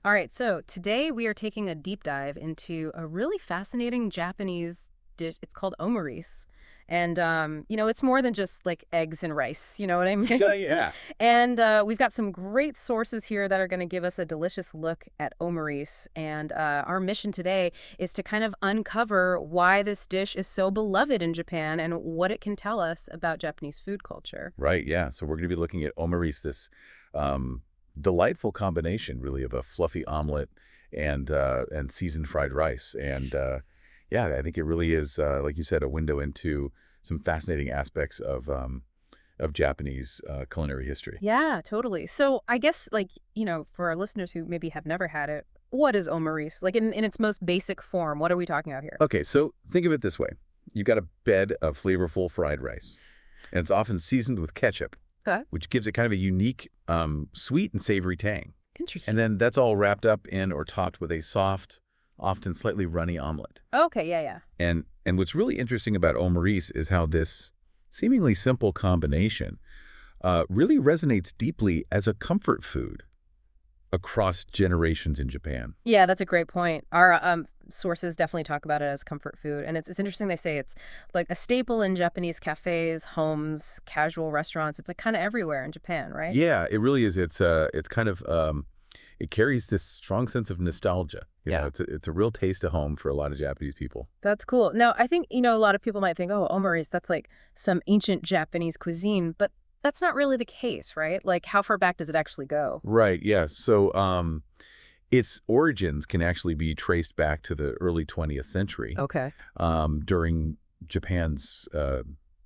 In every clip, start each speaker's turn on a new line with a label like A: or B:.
A: All right, so today we are taking a deep dive into a really fascinating Japanese dish. It's called omurice. And, it's more than just like eggs and rice. You know what I mean?
B: Yeah, yeah.
A: And we've got some great sources here that are going to give us a delicious look at omurice. And our mission today is to kind of uncover why this dish is so beloved in Japan and what it can tell us about Japanese food culture.
B: Right, yeah. So we're going to be looking at Omurice, this delightful combination, really, of a fluffy omelet and seasoned fried rice. Yeah, I think it really is, like you said, a window into some fascinating aspects of Japanese culinary history.
A: Yeah, totally. So I guess, for our listeners who maybe have never had it, what is omurice? Like in its most basic form, what are we talking about here?
B: Okay, so think of it this way. You've got a bed of flavorful fried rice, and it's often seasoned with ketchup,
A: Okay.
B: which gives it kind of a unique sweet and savory tang. And
A: Interesting.
B: then that's all wrapped up in or topped with a soft, often slightly runny omelet.
A: Okay, yeah, yeah.
B: And what's really interesting about omurice is how this seemingly simple combination really resonates deeply as a comfort food across generations in Japan.
A: Yeah, that's a great point. Our sources definitely talk about it as comfort food. And it's interesting they say it's like a staple in Japanese cafes, homes, casual restaurants. It's like kind of everywhere in Japan, right?
B: Yeah, it really is. It's kind of it carries this strong sense of nostalgia.
A: Yeah.
B: It's a real taste of home for a lot of Japanese people.
A: That's cool. Now, I think, a lot of people might think, oh, omurice, that's like some ancient Japanese cuisine, but that's not really the case, right? Like, how far back does it actually go?
B: Right. Yes. So its origins can actually be traced back to the early 20th century
A: Okay.
B: during Japan's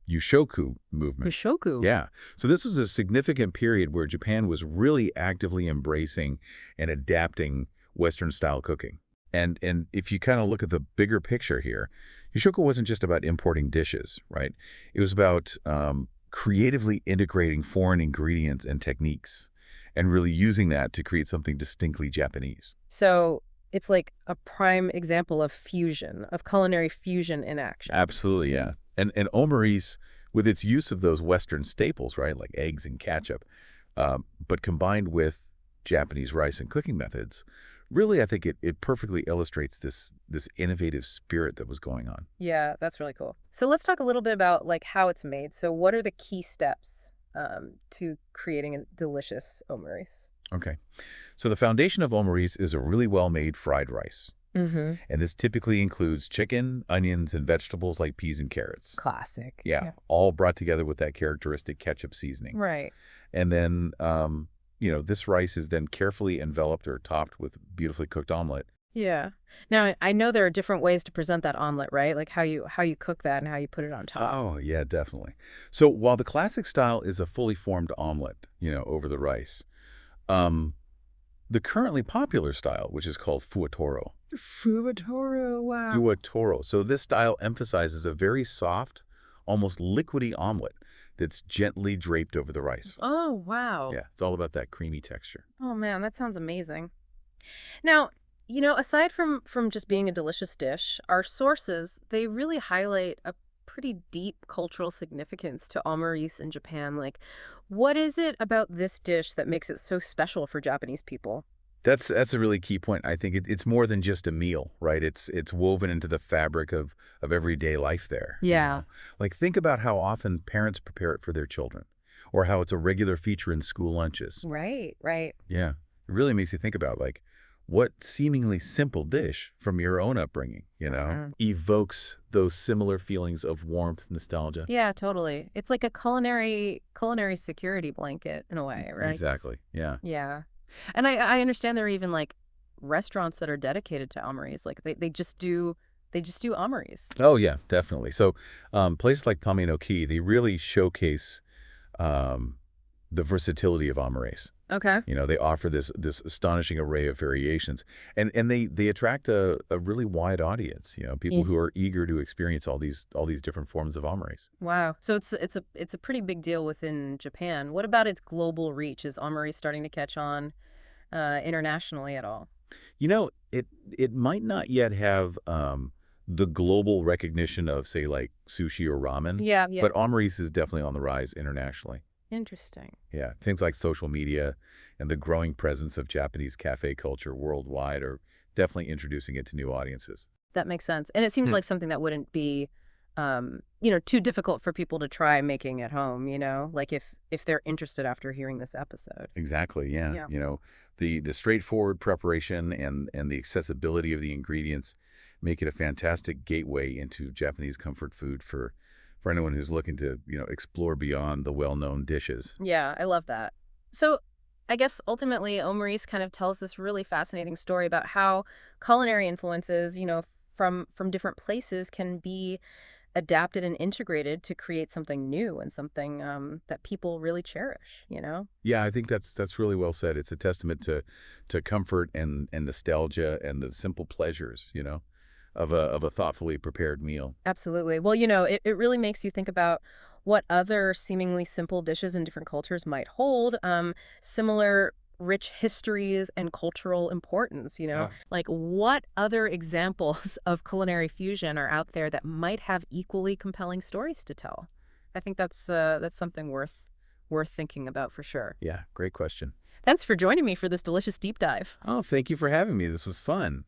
B: Yushoku movement.
A: Hushoku.
B: Yeah. So this was a significant period where Japan was really actively embracing and adapting Western-style cooking. And if you kind of look at the bigger picture here, Yushoku wasn't just about importing dishes, right? It was about creatively integrating foreign ingredients and techniques and really using that to create something distinctly Japanese.
A: So it's like a prime example of fusion, of culinary fusion in action.
B: Absolutely, yeah. And omurice, with its use of those Western staples, right, like eggs and ketchup, but combined with Japanese rice and cooking methods, really, I think it perfectly illustrates this innovative spirit that was going on.
A: Yeah, that's really cool. So let's talk a little bit about like how it's made. So what are the key steps to creating a delicious omurice?
B: Okay. So the foundation of omurice is a really well-made fried rice.
A: Mm-hmm.
B: And this typically includes chicken, onions, and vegetables like peas and carrots.
A: Classic.
B: Yeah,
A: Yeah.
B: all brought together with that characteristic ketchup seasoning.
A: Right.
B: And then, this rice is then carefully enveloped or topped with beautifully cooked omelet.
A: Yeah. Now I know there are different ways to present that omelet, right? Like how you cook that and how you put it on top.
B: Oh, yeah, definitely. So while the classic style is a fully formed omelet, over the rice, um, the currently popular style, which is called fuatoro.
A: Fuvatoro, wow.
B: Fuatoro. So this style emphasizes a very soft, almost liquidy omelet that's gently draped over the rice.
A: Oh, wow.
B: Yeah, it's all about that creamy texture.
A: Oh man, that sounds amazing. Now, aside from just being a delicious dish, our sources, they really highlight a pretty deep cultural significance to omurice in Japan. Like, what is it about this dish that makes it so special for Japanese people?
B: That's a really key point. I think it's more than just a meal, right? It's woven into the fabric of everyday life there.
A: Yeah.
B: Like think about how often parents prepare it for their children, or how it's a regular feature in school lunches.
A: Right, right.
B: Yeah, it really makes you think about like what seemingly simple dish from your own upbringing,
A: Uh-uh.
B: evokes those similar feelings of warmth, nostalgia.
A: Yeah, totally. It's like a culinary security blanket in a way, right?
B: Exactly. Yeah.
A: Yeah. And I understand there are even like restaurants that are dedicated to omurice. Like they just do omurice.
B: Oh yeah, definitely. So places like Taminoki, they really showcase um, the versatility of omurice.
A: Okay.
B: They offer this astonishing array of variations, and they attract a really wide audience. People
A: Mm.
B: who are eager to experience all these different forms of omurice.
A: Wow. So it's a pretty big deal within Japan. What about its global reach? Is omurice starting to catch on internationally at all?
B: It might not yet have the global recognition of say like sushi or ramen,
A: Yeah, yeah.
B: but omurice is definitely on the rise internationally.
A: Interesting.
B: Yeah, things like social media and the growing presence of Japanese cafe culture worldwide are definitely introducing it to new audiences.
A: That makes sense. And it seems
B: Hmm.
A: like something that wouldn't be, too difficult for people to try making at home, like if they're interested after hearing this episode.
B: Exactly, yeah.
A: Yeah.
B: The straightforward preparation and the accessibility of the ingredients make it a fantastic gateway into Japanese comfort food for anyone who's looking to, explore beyond the well-known dishes.
A: Yeah, I love that. So I guess ultimately, Omurice kind of tells this really fascinating story about how culinary influences, from different places can be adapted and integrated to create something new and something that people really cherish.
B: Yeah, I think that's really well said. It's a testament to comfort and nostalgia and the simple pleasures, of a thoughtfully prepared meal.
A: Absolutely. Well, it really makes you think about what other seemingly simple dishes in different cultures might hold similar rich histories and cultural importance.
B: Yeah.
A: Like what other examples of culinary fusion are out there that might have equally compelling stories to tell? I think that's something worth thinking about for sure.
B: Yeah, great question.
A: Thanks for joining me for this delicious deep dive.
B: Oh, thank you for having me. This was fun.